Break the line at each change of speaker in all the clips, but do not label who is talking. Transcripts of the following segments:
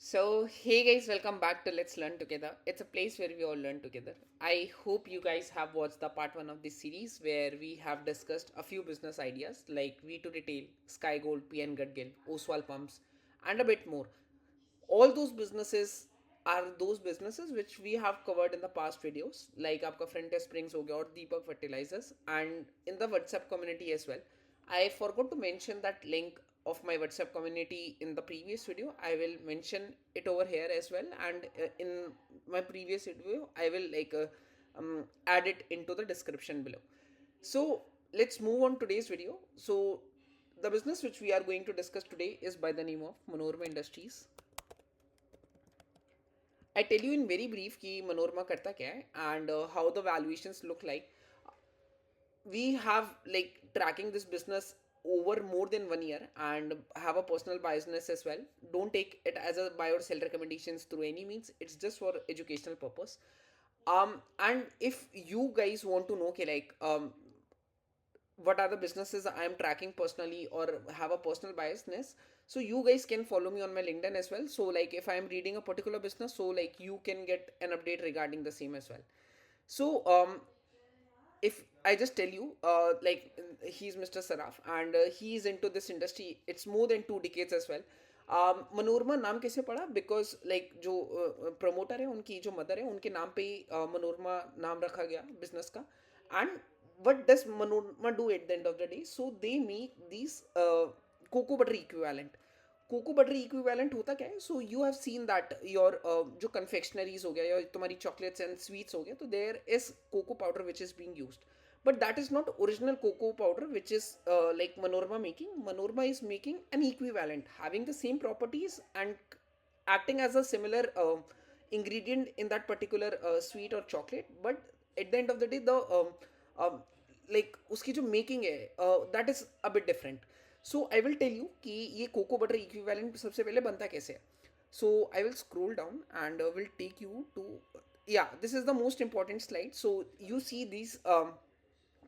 So, hey guys, welcome back to Let's Learn Together. It's a place where we all learn together. I hope you guys have watched the part one of this series where we have discussed a few business ideas like V2 Retail, Sky Gold, PN Gadgil, Oswal Pumps, and a bit more. All those businesses are those businesses which we have covered in the past videos, like आपका Frontier Springs हो गया और Deepak Fertilizers, and in the WhatsApp community as well. I forgot to mention that link of my WhatsApp community in the previous video. I will mention it over here as well, and in my previous video, I will add it into the description below. So let's move on today's video. So the business which we are going to discuss today is by the name of Manorama Industries. I tell you in very brief कि मनोरमा करता क्या है and how the valuations look like. We have like tracking this business over more than 1 year and have a personal biasness as well. Don't take it as a buy or sell recommendations through any means. It's just for educational purpose. And if you guys want to know okay, what are the businesses I am tracking personally or have a personal biasness, so you guys can follow me on my LinkedIn as well. So like if I am reading a particular business, so like you can get an update regarding the same as well. So if I just tell you, he's Mr. Saraf and he's into this industry. It's more than 2 decades as well. Manorama नाम कैसे पड़ा because like जो promoter है उनकी जो mother है उनके नाम पे ही मनोरमा नाम रखा गया बिजनेस का. And what does Manoma do at the end of the day? So they make these cocoa butter equivalent. Cocoa butter equivalent होता क्या है? So you have seen that your जो कन्फेक्शनरीज हो गया या तुम्हारी चॉकलेट्स एंड स्वीट्स हो गया, तो there is cocoa powder which is being used, but that is not original cocoa powder which is like Manorama making. Manorama is making an equivalent having the same properties and acting as a similar ingredient in that particular sweet or chocolate, but at the end of the day the like उसकी जो making है that is a bit different. So I will tell you कि ये cocoa butter equivalent सबसे पहले बनता कैसे है. So I will scroll down and will take you to, yeah, this is the most important slide. So you see these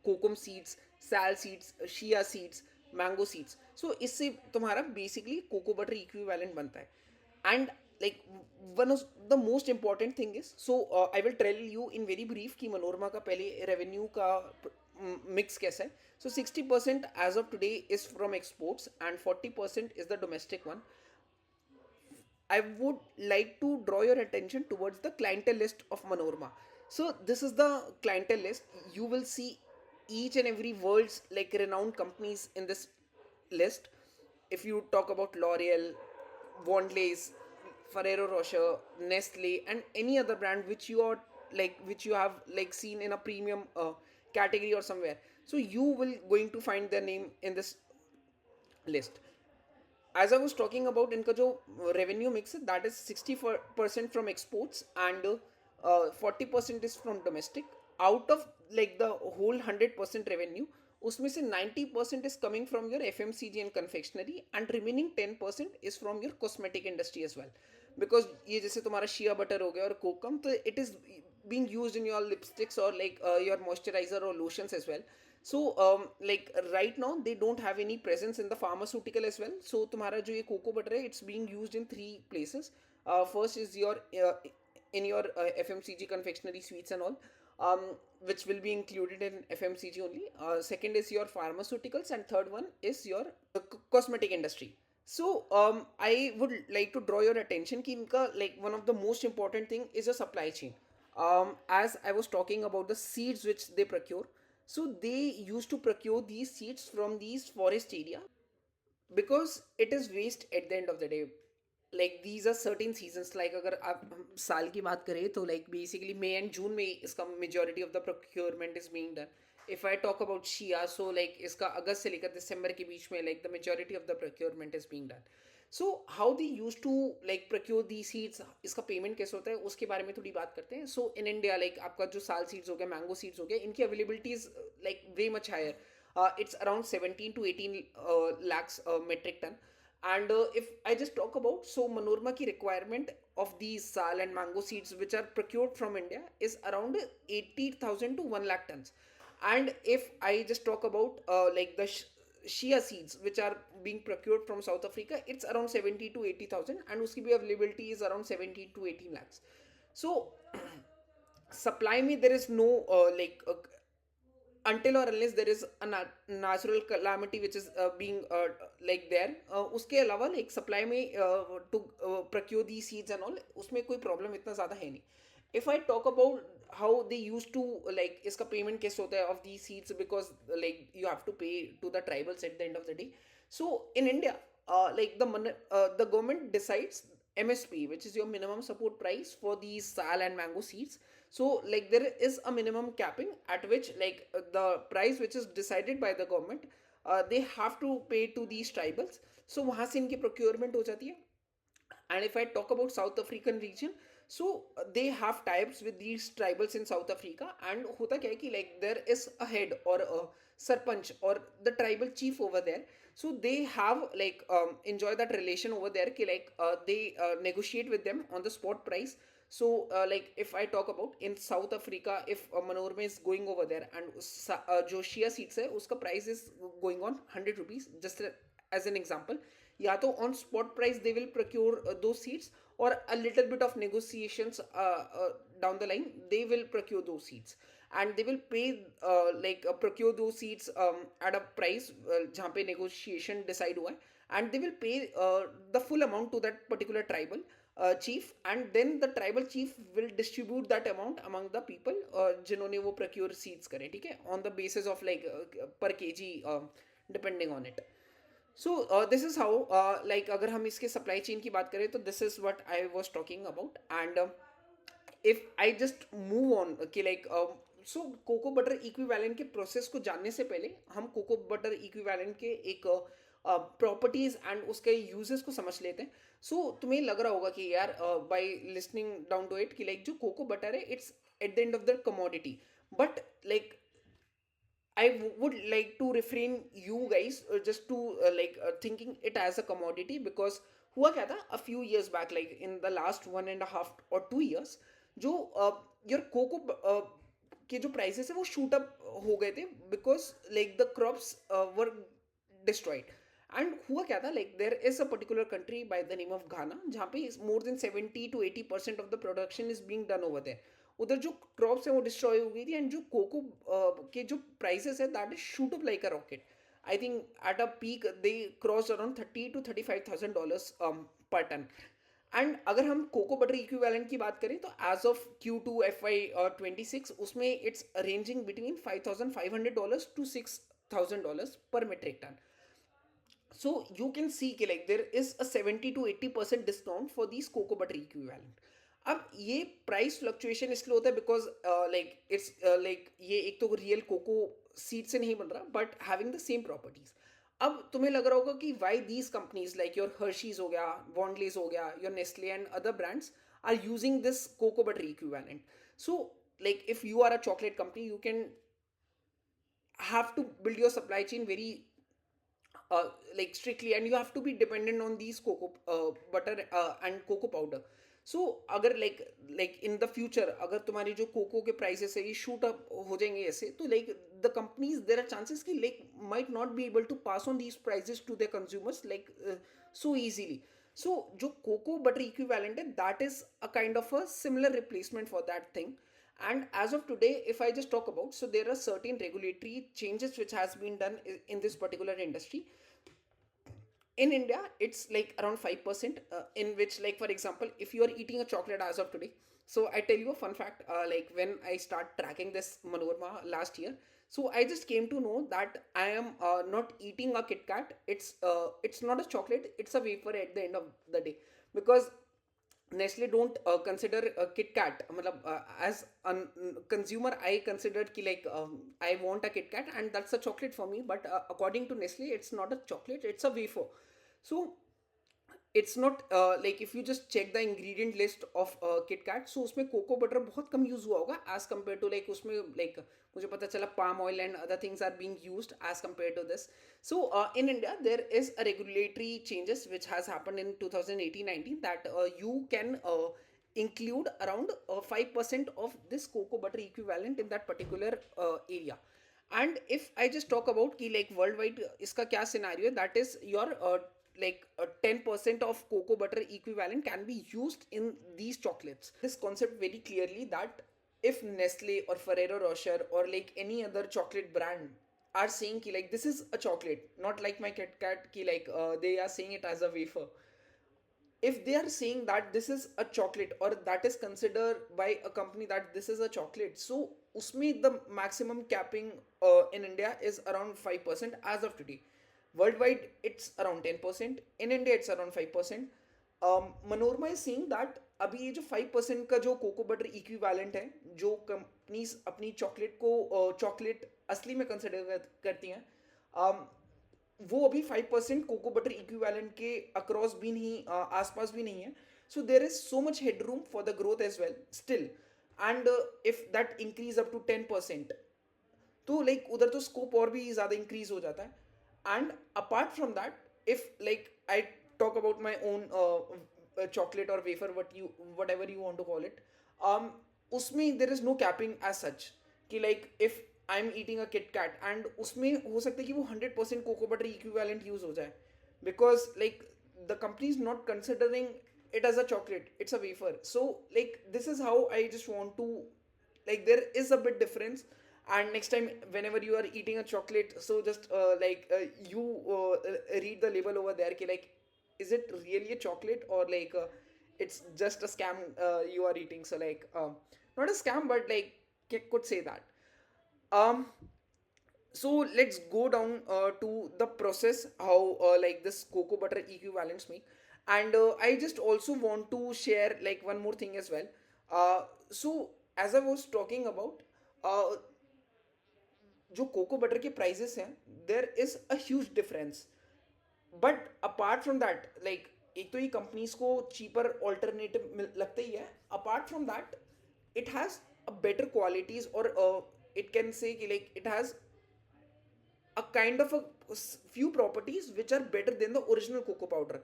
kokum seeds, sal seeds, shea seeds, mango seeds. So इससे तुम्हारा basically cocoa butter equivalent बनता है. And like one of the most important thing is, so I will tell you in very brief कि मनोरमा का पहले revenue का mix कैसा है. So 60% as of today is from exports and 40% is the domestic one. I would like to draw your attention towards the clientele list of Manorama. So this is the clientele list. You will see each and every world's like renowned companies in this list. If you talk about L'Oreal, Wondlace, Ferrero Rocher, Nestle, and any other brand which you are like which you have like seen in a premium category or somewhere, so you will going to find their name in this list. As I was talking about, इनका जो revenue mix है that is 60% from exports and 40% is from domestic. Out of like the whole 100% revenue, उसमें से 90% is coming from your FMCG and confectionery and remaining 10% is from your cosmetic industry as well. Because ये जैसे तुम्हारा shea butter हो गया और कोकम, तो it is being used in your lipsticks or like your moisturizer or lotions as well. So like right now they don't have any presence in the pharmaceutical as well. So तुम्हारा जो ये cocoa butter है, it's being used in 3 places. First is your in your FMCG confectionery sweets and all, which will be included in FMCG only. Second is your pharmaceuticals, and third one is your cosmetic industry. So I would like to draw your attention कि इनका like one of the most important thing is a supply chain. As I was talking about the seeds which they procure, so they used to procure these seeds from these forest area because it is waste at the end of the day. Like these are certain seasons, like अगर आप साल की बात करें तो like basically May and June में इसका majority of the procurement is being done. If I talk about Shia, so like इसका अगस्त से लेकर दिसंबर के बीच में like the majority of the procurement is being done. So how they used to like procure these seeds, इसका payment कैसे होता है उसके बारे में थोड़ी बात करते हैं. So in India like आपका जो साल सीड्स हो गया, मैंगो सीड्स हो गया, इनकी availability is like way much higher. It's around 17 to 18 lakhs metric ton. And if I just talk about, so Manorma ki requirement of these sal and mango seeds which are procured from India is around 80,000 to 1 lakh tons. And if I just talk about like the shea seeds which are being procured from South Africa, it's around 70 to 80,000, and uski bhi availability is around 17 to 18 lakhs. So supply me, there is no until or unless there is a natural calamity which is being like there, उसके अलावा like supply में to procure these seeds and all, उसमें कोई problem इतना ज़्यादा है नहीं. If I talk about how they used to like इसका payment कैसे होता है of these seeds, because like you have to pay to the tribals at the end of the day. So in India, the government decides MSP, which is your minimum support price for these sal and mango seeds. So like there is a minimum capping at which the price which is decided by the government, they have to pay to these tribals. So वहाँ से इनकी procurement हो जाती है. And if I talk about South African region, so they have types with these tribals in South Africa. And hota kya hai ki like there is a head or a sarpanch or the tribal chief over there. So they have enjoy that relation over there ki they negotiate with them on the spot price. So if I talk about in South Africa, if Manorme is going over there and jo shea seeds hai uska price is going on 100 rupees, just as an example, या तो on spot price they will procure those seeds, or a little bit of negotiations down the line they will procure those seeds, and they will pay procure those seeds at a price जहाँ पे negotiation decide हुआ है, and they will pay the full amount to that particular tribal chief, and then the tribal chief will distribute that amount among the people जिन्होंने वो procure seeds करे, ठीक है, on the basis of per kg depending on it. So this is how अगर हम इसके supply chain की बात करें तो this is what I was talking about. And if I just move on कि so कोको बटर इक्विवेलेंट के process को जानने से पहले हम कोको बटर इक्विवेलेंट के एक प्रॉपर्टीज एंड उसके यूजेस को समझ लेते हैं. सो तुम्हें लग रहा होगा कि यार by listening down to it कि जो कोको बटर है it's at the end of the commodity, but I would like to refrain you guys just to thinking it as a commodity, because हुआ क्या था a few years back, like in the last 1.5 or 2 years, जो your cocoa के जो prices है वो shoot up हो गए थे, because like the crops were destroyed. And हुआ क्या था, like there is a particular country by the name of Ghana जहाँ पे more than 70 to 80% of the production is being done over there. उधर जो क्रॉप्स है वो डिस्ट्रॉय हो गई थी, एंड जो कोको के जो प्राइसेस है that is shoot up like a rocket. I think at a peak they cross around $30,000 to $35,000 पर टन. एंड अगर हम कोको बटर इक्विवेलेंट की बात करें तो एज ऑफ Q2 FY26 उसमें it's ranging between $5,500 to $6,000 per metric ton. So you can see कि there is a 70 to 80% discount for these cocoa butter equivalent. अब ये प्राइस फ्लक्चुएशन इसलिए होता है बिकॉज इट्स ये एक तो रियल कोको सीड से नहीं बन रहा but having the same properties. अब तुम्हें लग रहा होगा कि why these companies like your Hershey's हो गया, बॉन्डलेस हो गया, your Nestle and other brands are using this cocoa butter equivalent. So if you are a chocolate company, you can have to build your supply chain very strictly, and you have to be dependent on these cocoa butter and cocoa powder. सो अगर in the future अगर तुम्हारी जो cocoa के prices है ये shoot up हो जाएंगे ऐसे, तो the companies there are chances कि might not be able to pass on these prices to the consumers so easily. So जो कोको बटर इक्विवेलेंट है that is a kind of a similar replacement for that thing. And as of today, if I just talk about, so there are certain regulatory changes which has been done in this particular industry. In India, it's around 5%, in which, for example, if you are eating a chocolate as of today, so I tell you a fun fact, when I start tracking this Manorma last year, so I just came to know that I am not eating a Kit Kat. It's not a chocolate, it's a wafer at the end of the day, because Nestle don't consider Kit Kat. As a consumer, I considered ki I want a Kit Kat and that's a chocolate for me. But according to Nestle, it's not a chocolate; it's a wafer. So it's not if you just check the ingredient list of Kit Kat, so उसमें cocoa butter बहुत कम use हुआ होगा as compared to उसमें मुझे पता चला palm oil and other things are being used as compared to this. So in India there is a regulatory changes which has happened in 2018-19 that you can include around 5% of this cocoa butter equivalent in that particular area. And if I just talk about ki like worldwide iska kya scenario, that is your like 10% of cocoa butter equivalent can be used in these chocolates. This concept very clearly that if Nestle or Ferrero Rocher or like any other chocolate brand are saying ki like this is a chocolate, not like my Kit Kat ki like they are saying it as a wafer. If they are saying that this is a chocolate or that is considered by a company that this is a chocolate, so usme the maximum capping in India is around 5% as of today. Worldwide it's around 10%, in India it's around 5%. Manorama is seeing that अभी ये जो 5% का जो cocoa butter equivalent है, जो companies अपनी chocolate को chocolate असली में कंसिडर करती हैं, वो अभी 5% कोको बटर इक्विवेलेंट के अक्रॉस भी नहीं, आसपास भी नहीं है. So there is so much headroom for the growth as well still. And if that increase up to 10%, तो लाइक उधर तो स्कोप और भी ज़्यादा इंक्रीज हो जाता है. And apart from that, if like I talk about my own chocolate or wafer, whatever you want to call it, उसमें there is no capping as such कि like if I'm eating a Kit Kat and उसमें हो सकता है कि वो 100% cocoa butter equivalent use हो जाए, because like the company is not considering it as a chocolate, it's a wafer. So like this is how I just want to, like there is a bit difference. And next time whenever you are eating a chocolate, so just you read the label over there ki like is it really a chocolate or like it's just a scam you are eating. So like not a scam, but like could say that. um so let's go down to the process how like this cocoa butter equivalents make. And I just also want to share like one more thing as well. So as I was talking about, uh, जो cocoa butter के prices हैं, there is a huge difference. But apart from that, like एक तो ये companies को cheaper alternative लगता ही है. Apart from that, it has a better qualities, और इट कैन से कि like it has a kind of a few properties which are better than the original cocoa powder.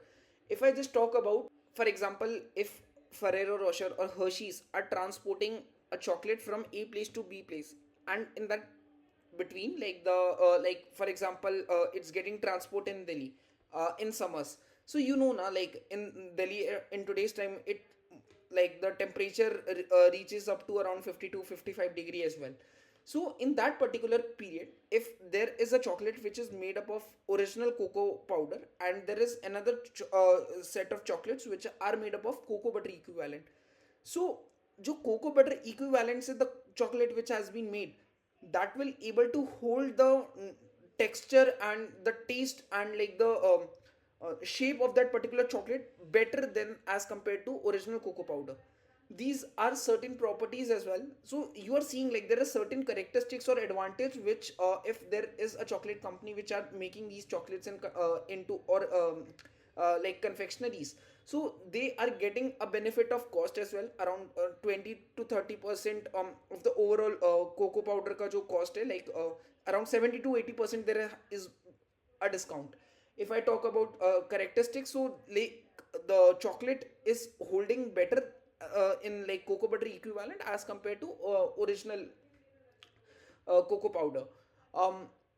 If I just talk about, for example, if Ferrero Rocher or Hershey's are transporting a chocolate from A place to B place, and in that between, like the like for example, it's getting transport in Delhi in summers. So you know na, like in Delhi in today's time, it like the temperature reaches up to around 50 to 55 degree as well. So in that particular period, if there is a chocolate which is made up of original cocoa powder and there is another set of chocolates which are made up of cocoa butter equivalent, so जो cocoa butter equivalent से the chocolate which has been made, that will able to hold the texture and the taste and like the shape of that particular chocolate better than as compared to original cocoa powder. These are certain properties as well. So you are seeing like there are certain characteristics or advantage which if there is a chocolate company which are making these chocolates into or like confectionaries, so they are getting a benefit of cost as well, around 20 to 30% of the overall cocoa powder ka jo cost hai, like around 70 to 80% there is a discount. If I talk about characteristics, so like the chocolate is holding better in like cocoa butter equivalent as compared to original cocoa powder.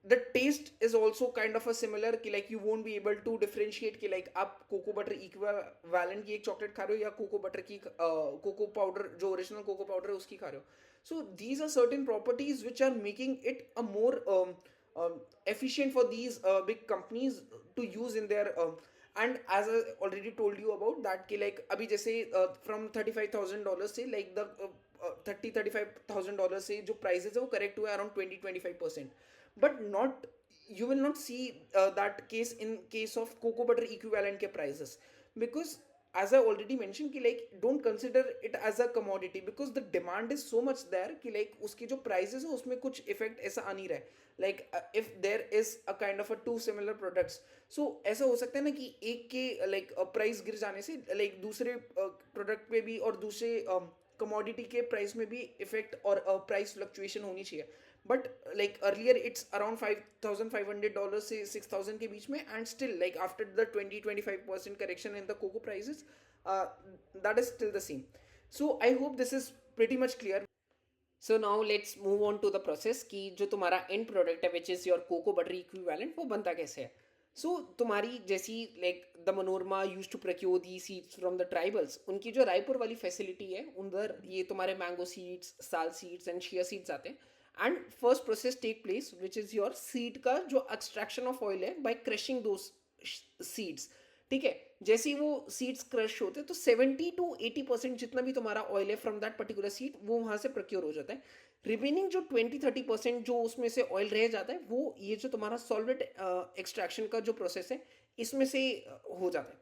The taste is also kind of a similar कि like you won't be able to differentiate कि like आप cocoa butter equivalent की एक chocolate खा रहे हो या cocoa butter की cocoa powder जो original cocoa powder है उसकी खा रहे हो. So these are certain properties which are making it a more efficient for these big companies to use in their and as I already told you about that कि like अभी जैसे from $35,000 से like the $35,000 से जो prices है वो correct हुआ around 20-25%. But not, you will not see that case in case of cocoa butter equivalent के prices, because as I already mentioned कि like don't consider it as a commodity because the demand is so much there कि like उसकी जो prices है उसमें कुछ effect ऐसा आ नहीं रहा है. Like if there is a kind of a two similar products, so ऐसा हो सकता है ना कि एक के like price गिर जाने से like दूसरे product पे भी और दूसरे commodity के price में भी effect और price fluctuation होनी चाहिए. But like earlier it's around $5,500 से 6,000 के बीच में, and still like after the 20-25% correction in the cocoa prices, uh, that is still the same. So I hope this is pretty much clear. So now let's move on to the process कि जो तुम्हारा end product है which is your cocoa butter equivalent वो बनता कैसे है. So तुम्हारी जैसी like the Manorama use to procure the seeds from the tribals, उनकी जो रायपुर वाली फैसिलिटी है उधर ये तुम्हारे mango seeds, sal seeds and shea seeds आते हैं. And first process take place which is your seed का जो एक्सट्रैक्शन ऑफ ऑयल है बाय क्रशिंग दो सीड्स. ठीक है. जैसे ही वो सीड्स क्रश होते हैं तो 70 to 80% जितना भी तुम्हारा ऑयल है फ्रॉम दैट पर्टिकुलर सीड वो वहाँ से प्रोक्योर हो जाता है. रिमेनिंग जो 20-30% जो उसमें से ऑयल रह जाता है वो ये जो तुम्हारा सॉल्वेट एक्सट्रैक्शन का जो प्रोसेस है इसमें से हो जाता है.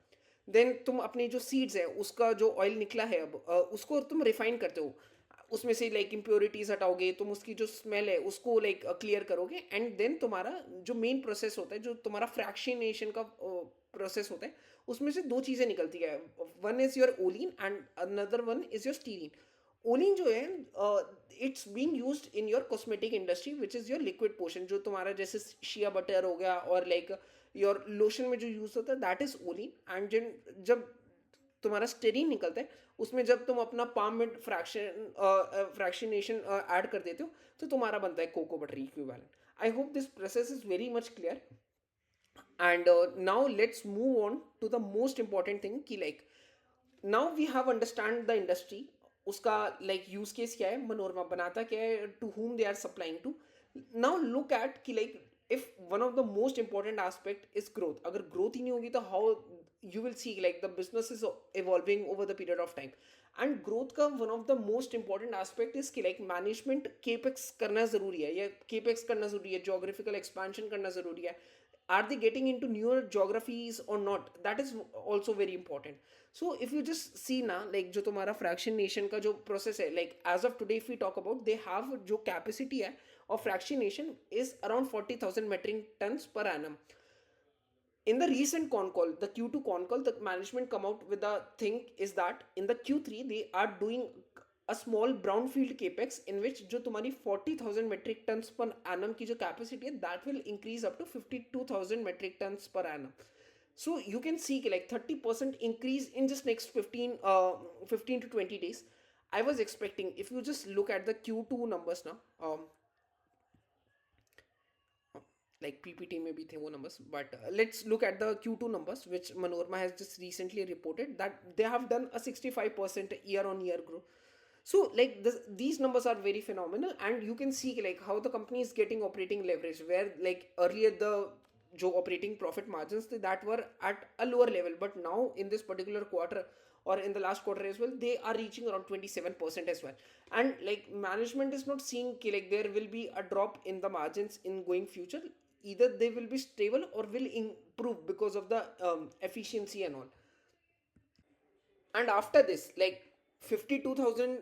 देन तुम अपने जो सीड्स है उसका जो ऑयल निकला है अब उसको तुम रिफाइन करते हो. उसमें से लाइक इम्प्योरिटीज हटाओगे, तुम उसकी जो स्मेल है उसको लाइक क्लियर करोगे. एंड देन तुम्हारा जो मेन प्रोसेस होता है, जो तुम्हारा फ्रैक्शनेशन का प्रोसेस होता है, उसमें से दो चीज़ें निकलती है. One is your olein and another one is your stearin. Olein जो है it's being used in your cosmetic industry which is your liquid portion, जो तुम्हारा जैसे शिया बटर हो गया और लाइक योर लोशन में जो यूज़ होता है दैट इज़ ओलिन. एंड जब तुम्हारा स्टेरीन निकलता है उसमें जब तुम अपना पाम मिड फ्रैक्शनेशन ऐड कर देते हो तो तुम्हारा बनता है cocoa butter equivalent. I hope this process is very much clear. And now let's move on to the most important thing कि like now we have understand the industry. उसका like use case क्या है, मनोरमा बनाता क्या है, to whom they are supplying to. Now look at कि like if one of the most important aspect is growth, अगर growth ही नहीं होगी तो how you will see like the business is evolving over the period of time. and growth का one of the most important aspect is कि like management capex करना ज़रूरी है, या capex करना ज़रूरी है, geographical expansion करना ज़रूरी है. Are they getting into newer geographies or not, that is also very important. So if you just see ना like जो तुम्हारा fractionation का जो process है, like as of today if we talk about, they have जो capacity है of fractionation is around 40,000 metric tons per annum. In the recent con call, the Q2 con call, the management come out with the thing is that in the Q3 they are doing a small brownfield capex in which जो तुम्हारी 40,000 metric tons per annum की जो capacity है that will increase up to 52,000 metric tons per annum. So you can see like 30% increase in just next 15 to 20 days. I was expecting, if you just look at the Q2 numbers now, like PPT में भी थे वो numbers, but let's look at the Q2 numbers which Manorama has just recently reported that they have done a 65% year on year growth. So like these numbers are very phenomenal, and you can see like how the company is getting operating leverage, where like earlier the जो operating profit margins that were at a lower level, but now in this particular quarter or in the last quarter as well they are reaching around 27% as well. And like management is not seeing like there will be a drop in the margins in going future, either they will be stable or will improve because of the efficiency and all. And after this like 52,000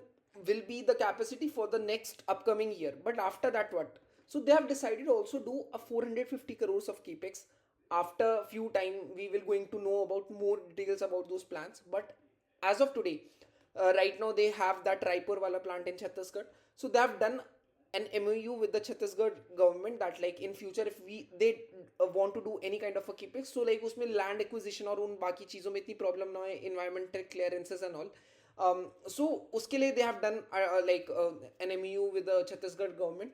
will be the capacity for the next upcoming year, but after that what? So they have decided also do a 450 crores of capex. After few time we will going to know about more details about those plans, but as of today right now they have that Raipur wala plant in Chhattisgarh. So they have done an MOU with the Chhattisgarh government that like in future if we they want to do any kind of a capex, so like उसमें land acquisition और उन बाकी चीज़ों में इतनी problem ना है, environmental clearances and all. So उसके लिए they have done an MOU with the Chhattisgarh government.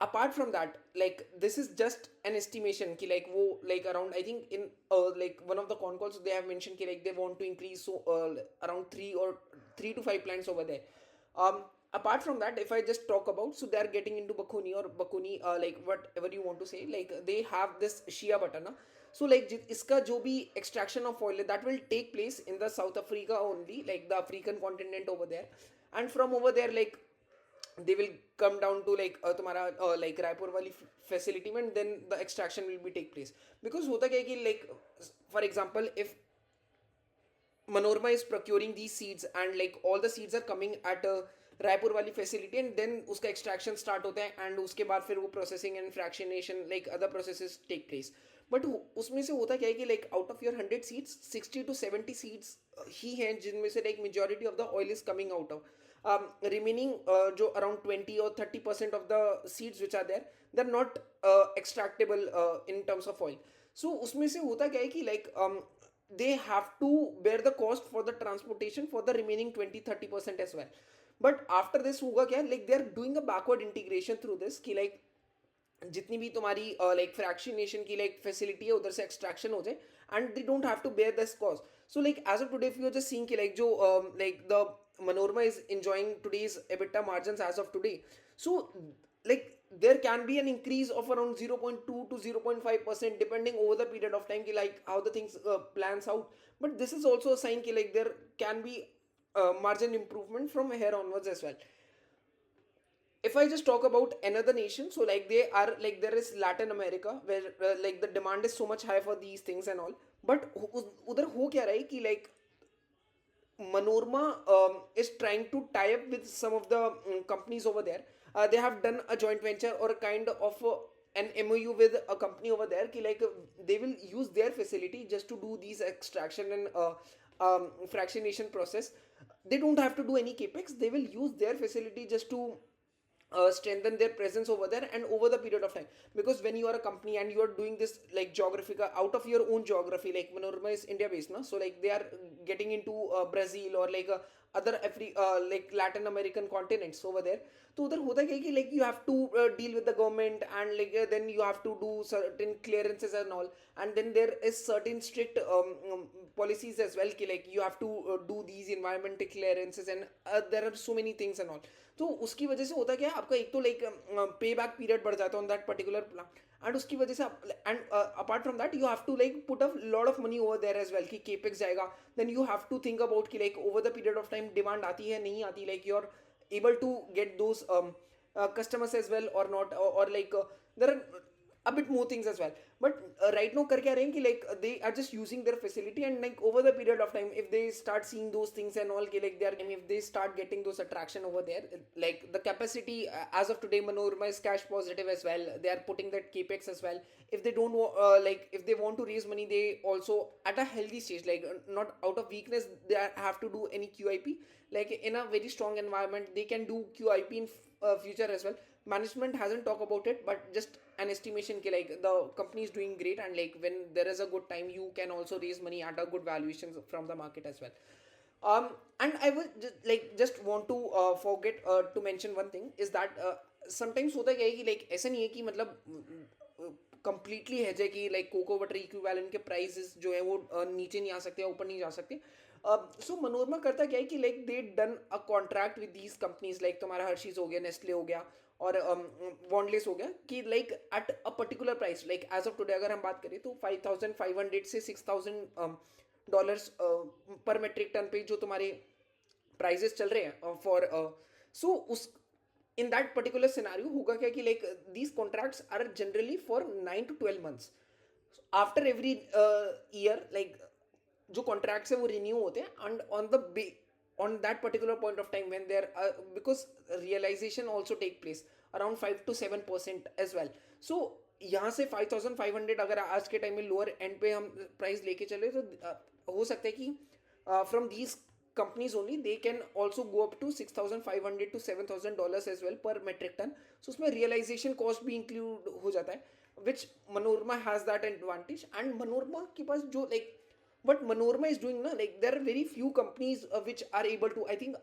Apart from that like this is just an estimation ki like wo like around I think in like one of the con calls they have mentioned ki like they want to increase so around 3 to 5 plants over there. Apart from that if I just talk about, so they are getting into Bakuni or Bakuni like whatever you want to say, like they have this Shea butter na. So like iska jo bhi extraction of oil that will take place in the South Africa only, like the African continent over there. And from over there like they will come down to like तुम्हारा like Raipur वाली facility में, and then the extraction will be take place. Because होता क्या है कि like for example if Manorama is procuring these seeds and like all the seeds are coming at a Raipur वाली facility, and then उसका extraction start होता है and उसके बाद फिर वो processing and fractionation like other processes take place. But उसमें से होता क्या है कि like out of your 100 seeds 60 to 70 seeds ही हैं जिनमें से like majority of the oil is coming out of remaining जो around 20 or 30% of the seeds which are there they are not extractable in terms of oil. सो उसमें से होता क्या है कि like they have to bear the cost for the transportation for the remaining 20-30% as well. But after this होगा क्या, like they are doing a backward integration through this कि like जितनी भी तुम्हारी लाइक फ्रैक्शनेशन की लाइक फैसिलिटी है उधर से एक्सट्रैक्शन हो जाए, and they don't have to bear this cost. So like as of today if you are just seeing कि लाइक जो like the Manorama is enjoying today's EBITDA margins as of today. So like there can be an increase of around 0.2 to 0.5% depending over the period of time ki like how the things plans out. But this is also a sign ki like there can be margin improvement from here onwards as well. If I just talk about another nation, so like they are like there is Latin America where like the demand is so much high for these things and all. But उधर हो क्या रहा है कि like Manorama is trying to tie up with some of the companies over there. They have done a joint venture or a kind of an MOU with a company over there. Ki like they will use their facility just to do these extraction and fractionation process. They don't have to do any capex. They will use their facility just to strengthen their presence over there and over the period of time. Because when you are a company and you are doing this like geographical out of your own geography, like Manorama is India based now, so like they are getting into Brazil or like other like Latin American continents over there. तो उधर होता क्या है कि like you have to deal with the government and like then you have to do certain clearances and all, and then there is certain strict policies as well कि like you have to do these environmental clearances and there are so many things and all. तो उसकी वजह से होता क्या है आपका एक तो लाइक पे बैक पीरियड बढ़ जाता है on that particular plan, and उसकी वजह से and apart from that you have to like put a lot of money over there as well कि केपेक्स जाएगा. Then you have to think about कि like over the period of time demand आती है नहीं आती, like you are able to get those customers as well or not, or like there are a bit more things as well. But right now kar kya rahe hain ki like they are just using their facility, and like over the period of time if they start seeing those things and all ki like they are, if they start getting those attraction over there, like the capacity as of today Manorama is cash positive as well. They are putting that capex as well. If they don't like if they want to raise money, they also at a healthy stage, like not out of weakness they have to do any QIP. Like in a very strong environment they can do QIP in future as well. Management hasn't talked about it, but just an estimation ki like the company is doing great, and like when there is a good time you can also raise money at a good valuations from the market as well. And I would just want to forget to mention one thing is that sometimes होता क्या है कि like ऐसा नहीं है कि मतलब completely है जे कि लाइक कोको बटर इक्विवेलेंट के प्राइसेस जो है वो नीचे नहीं आ सकते या ऊपर नहीं जा सकते. सो मनोरमा करता क्या है कि like they done a contract with these companies, like तुम्हारा हर्शीज हो गया, नेस्ले हो गया और वॉन्डलेस हो गया, कि like at a particular price, like as of today अगर हम बात करें तो 5,500 से $6,000 पर मेट्रिक टन पे जो तुम्हारे प्राइजेस चल रहे हैं फॉर सो उस in that particular scenario होगा क्या कि like these contracts are generally for 9 to 12 months. After every year like जो contracts है वो renew होते हैं, and on that particular point of time when there because realization also take place around 5 to 7% as well. So यहाँ से 5,500 अगर आज के टाइम में लोअर एंड पे हम प्राइस लेके चले तो हो सकता है कि from these companies only they can also go up to 6,500 to $7,000 as well per metric ton. So उसमें realization cost भी include हो जाता है, which Manorama has that advantage. And Manorama के पास जो like what Manorama is doing ना, like there are very few companies which are able to, I think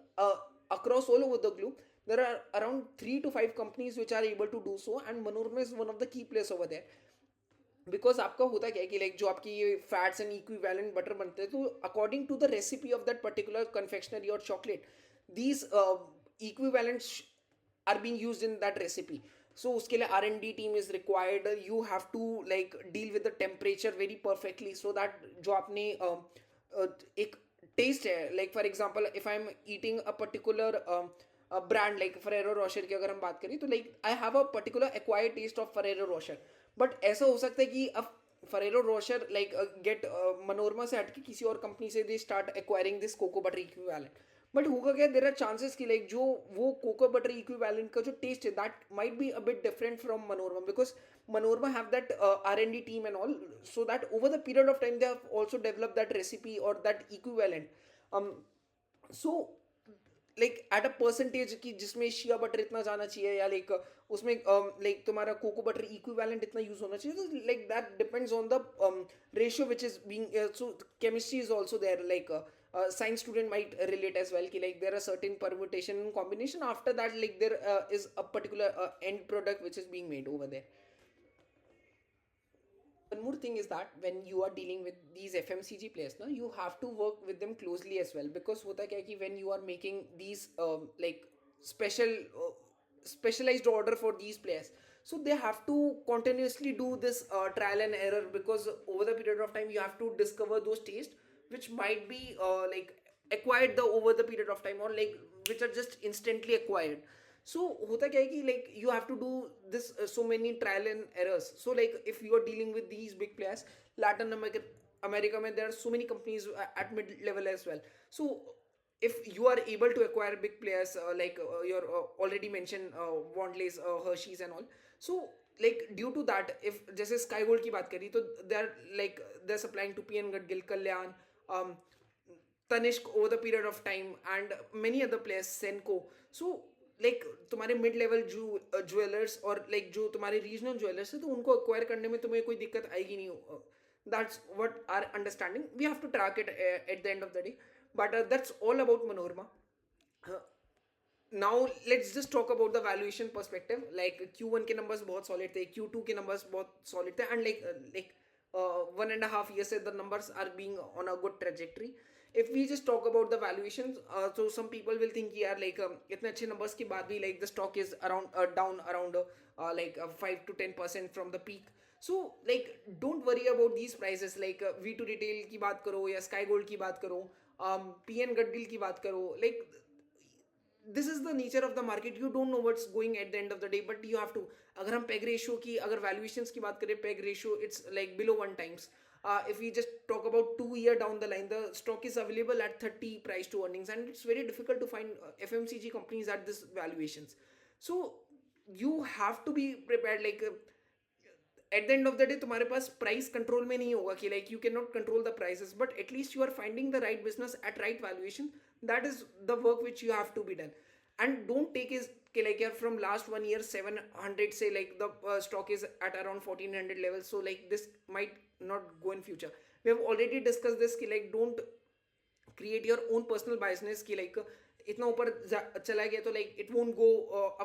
across all over the globe there are around 3 to 5 companies which are able to do so, and Manorama is one of the key players over there. Because आपका होता क्या है कि like जो आपकी ये fats and equivalent butter बनते हैं तो according to the recipe of that particular confectionery और chocolate these equivalents are being used in that recipe. So उसके लिए R&D team is required. You have to like deal with the temperature very perfectly so that जो आपने एक taste है, like for example if I am eating a particular brand like Ferrero Rocher की अगर हम बात करें तो like I have a particular acquired taste of Ferrero Rocher. But ऐसा हो सकता है कि अब Ferrero Rocher like get Manorama से हटके किसी और कंपनी से they start acquiring this cocoa butter equivalent. But होगा क्या, देर आर चांसेस कि लाइक जो वो कोको बटर इक्विवेलेंट का जो टेस्ट है that might be a bit different from Manorama, because Manorama have that R&D team and all, so that over the period of time they have also develop that recipe और that equivalent. So like at a percentage की जिसमें shea butter इतना जाना चाहिए या like उसमें like तुम्हारा cocoa butter equivalent इतना यूज होना चाहिए, तो like that depends on the ratio which is being. So chemistry is also there, like science student might relate as well ki like there are certain permutation and combination, after that like there is a particular end product which is being made over there. One more thing is that when you are dealing with these FMCG players now, you have to work with them closely as well, because hota kya hai ki when you are making these like special specialized order for these players, so they have to continuously do this trial and error, because over the period of time you have to discover those tastes which might be like acquired the over the period of time, or like which are just instantly acquired. So hota kya hai ki like you have to do this so many trial and errors. So like if you are dealing with these big players, Latin America mein, there are so many companies at mid level as well. So if you are able to acquire big players like your already mentioned Wandleys, Hershey's and all, so like due to that, if जैसे Sky Gold की बात करी तो they are like they're supplying to PN Gadgil, Kalyan, um, Tanishq over the period of time, and many other players, Senko. So like तुम्हारे mid level jewellers और like जो तुम्हारे regional jewellers है, तो उनको एक्वायर करने में तुम्हें कोई दिक्कत आएगी नहीं. That's what our understanding. We have to track it at the end of the day. But that's all about Manorama. Uh, Now let's just talk about the valuation perspective. Like Q1 के numbers बहुत solid थे, Q2 के numbers बहुत solid थे, and like 1.5 years से the numbers are being on a good trajectory. If we just talk about the valuations, so some people will think यार like इतने अच्छे numbers के बाद भी like the stock is around down around 5 to 10% from the peak. So like don't worry about these prices. Like V2 retail की बात करो या Sky Gold की बात करो, PN Gadgil की बात करो, like this is the nature of the market. You don't know what's going at the end of the day, but you have to. अगर हम peg ratio की अगर valuations की बात करें, peg ratio it's like below 1 times. If we just talk about 2 year down the line, the stock is available at 30 price to earnings, and it's very difficult to find FMCG companies at this valuations. So you have to be prepared. Like at the end of the day तुम्हारे पास price control में नहीं होगा कि like you can not control the prices, but at least you are finding the right business at right valuation. That is the work which you have to be done. And don't take is कि like यार from last 1 year 700 say like the stock is at around 1400 levels, so like this might not go in future. We have already discussed this कि like don't create your own personal biasness कि like इतना ऊपर चला गया तो like it won't go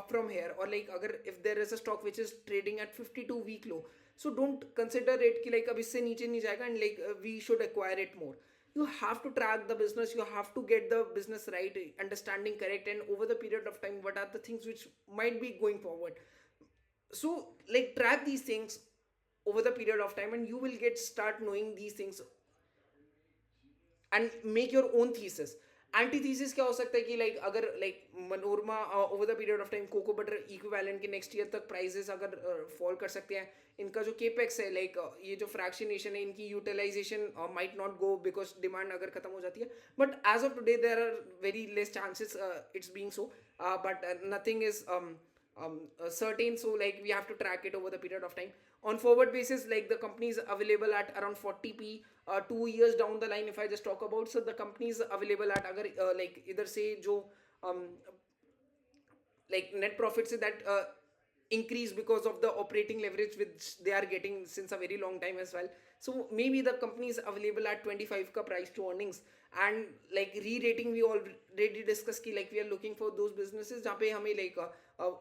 up from here, or like अगर if there is a stock which is trading at 52 week low, so don't consider it कि like अब इससे नीचे नहीं जाएगा and like we should acquire it more. You have to track the business, you have to get the business right, understanding correct, and over the period of time what are the things which might be going forward. So like track these things over the period of time, and you will get start knowing these things and make your own thesis. Antithesis क्या हो सकता है कि like अगर like Manorama over the period of time cocoa butter equivalent के next year तक prices अगर fall कर सकते हैं, इनका जो केपेक्स है लाइक ये जो फ्रैक्शनेशन है इनकी utilization might not go because demand अगर खत्म हो जाती है, but as of today there are very less chances it's being so, but nothing is certain. So like we have to track it over the period of time. On forward basis, like the company is available at around 40p. 2 years down the line, if I just talk about, so the company is available at अगर like इधर से जो um, like net profits that increase because of the operating leverage which they are getting since a very long time as well. So maybe the company is available at 25 ka price to earnings, and like re-rating we already discussed ki like we are looking for those businesses जहाँ पे हमें like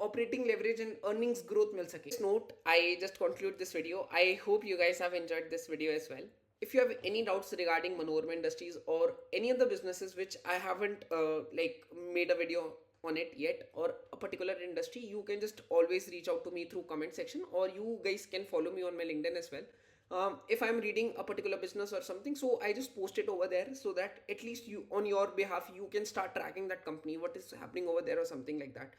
operating leverage and earnings growth मिल सके. This note, I just conclude this video. I hope you guys have enjoyed this video as well. If you have any doubts regarding Manorama Industries or any other businesses which I haven't like made a video on it yet, or a particular industry, you can just always reach out to me through comment section, or you guys can follow me on my LinkedIn as well. If I'm reading a particular business or something, so I just post it over there so that at least you on your behalf you can start tracking that company, what is happening over there or something like that.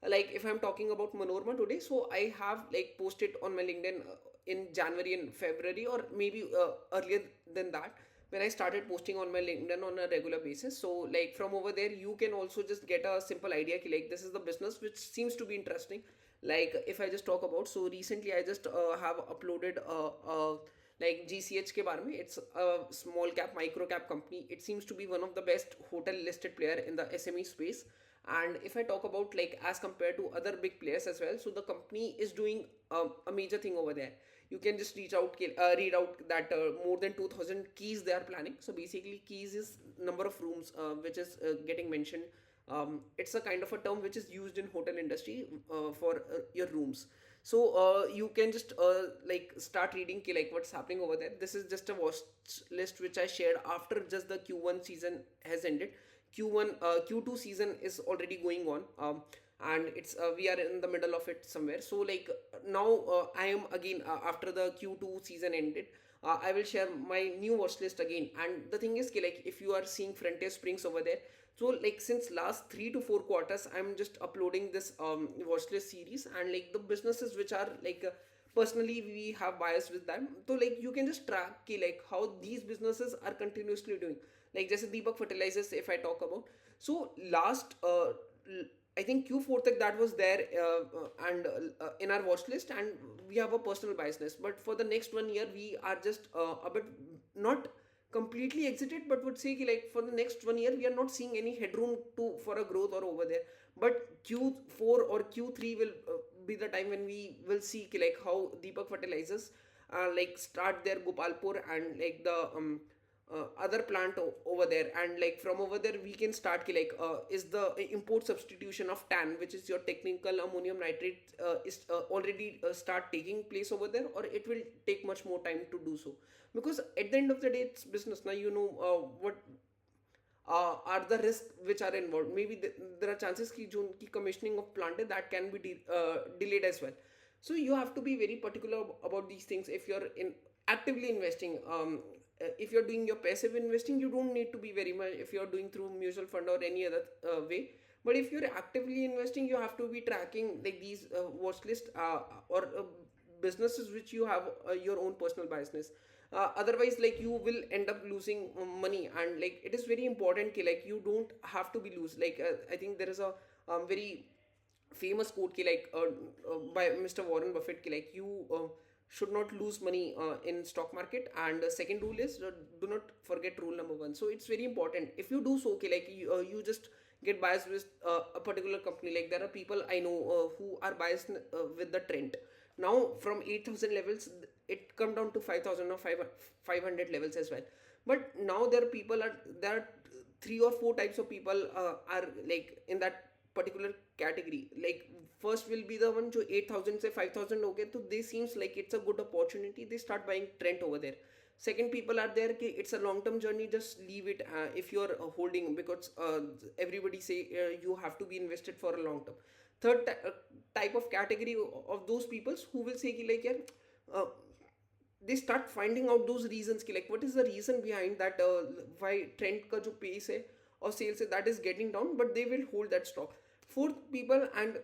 Like if I'm talking about Manorama today, so I have like posted on my LinkedIn in January and February, or maybe earlier than that, when I started posting on my LinkedIn on a regular basis. So like from over there you can also just get a simple idea ki like this is the business which seems to be interesting. Like if I just talk about, so recently I just have uploaded like GCH के बारे में. It's a small cap micro cap company. It seems to be one of the best hotel listed player in the SME space. And if I talk about like as compared to other big players as well, so the company is doing a major thing over there. you can just read out that more than 2000 keys they are planning. So basically keys is number of rooms which is getting mentioned. It's a kind of a term which is used in hotel industry for your rooms. So you can just like start reading like what's happening over there. This is just a watch list which I shared after just the Q1 season has ended. Q2 season is already going on, and it's we are in the middle of it somewhere. So like now I am again after the Q2 season ended, I will share my new watch list again. And the thing is like if you are seeing Frontier Springs over there, so like since last 3 to 4 quarters I'm just uploading this watch list series, and like the businesses which are like personally we have bias with them. So like you can just track like how these businesses are continuously doing. Like just Deepak Fertilizers if I talk about, so last I think Q4 तक that was there and in our watch list, and we have a personal biasness. But for the next 1 year, we are just a bit not completely exited, but would say कि like for the next 1 year, we are not seeing any headroom to for a growth or over there. But Q4 or Q3 will be the time when we will see कि like how Deepak Fertilizers like start their Gopalpur and like the other plant over there. And like from over there we can start ki, like is the import substitution of TAN, which is your technical ammonium nitrate, is already start taking place over there, or it will take much more time to do so. Because at the end of the day it's business now, you know what are the risks which are involved. Maybe there are chances ki jo unki commissioning of plant hai, that can be delayed as well. So you have to be very particular about these things if you're in actively investing. If you're doing your passive investing, you don't need to be very much if you're doing through mutual fund or any other way. But if you're actively investing, you have to be tracking like these watch list or businesses which you have your own personal biasness. Otherwise like you will end up losing money. And like it is very important ki, like you don't have to be lose. Like I think there is a very famous quote ki, like by Mr. Warren Buffett ki, like you should not lose money in stock market. And the second rule is do not forget rule number one. So it's very important. If you do so okay, like you just get biased with a particular company. Like there are people I know who are biased with the trend. Now from 8000 levels it come down to 5000 or 500 levels as well. But now there are 3 or 4 types of people are like in that particular category. Like first will be the one जो 8000 से 5000 हो गए, तो they seems like it's a good opportunity, they start buying Trent over there. Second people are there कि it's a long term journey, just leave it if you're holding, because everybody say you have to be invested for a long term. Type of category of those people who will say कि like यार they start finding out those reasons कि like what is the reason behind that why Trent का जो pace है और sales है that is getting down, but they will hold that stock. Fourth people and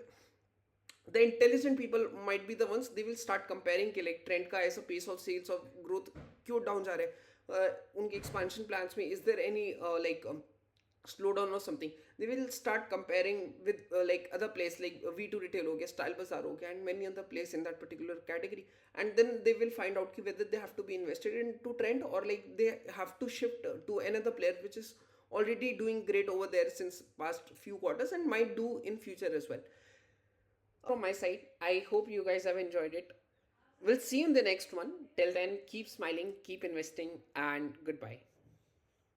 the intelligent people might be the ones, they will start comparing कि like trend का ऐसा pace of sales of growth क्यों down जा रहा है, उनके expansion plans में is there any like slowdown or something. They will start comparing with like other place like V2 retail हो गया, Style Bazaar हो गया, and many other place in that particular category. And then they will find out कि whether they have to be invested into trend or like they have to shift to another player which is already doing great over there since past few quarters and might do in future as well. From my side, I hope you guys have enjoyed it. We'll see you in the next one. Till then, keep smiling, keep investing, and goodbye.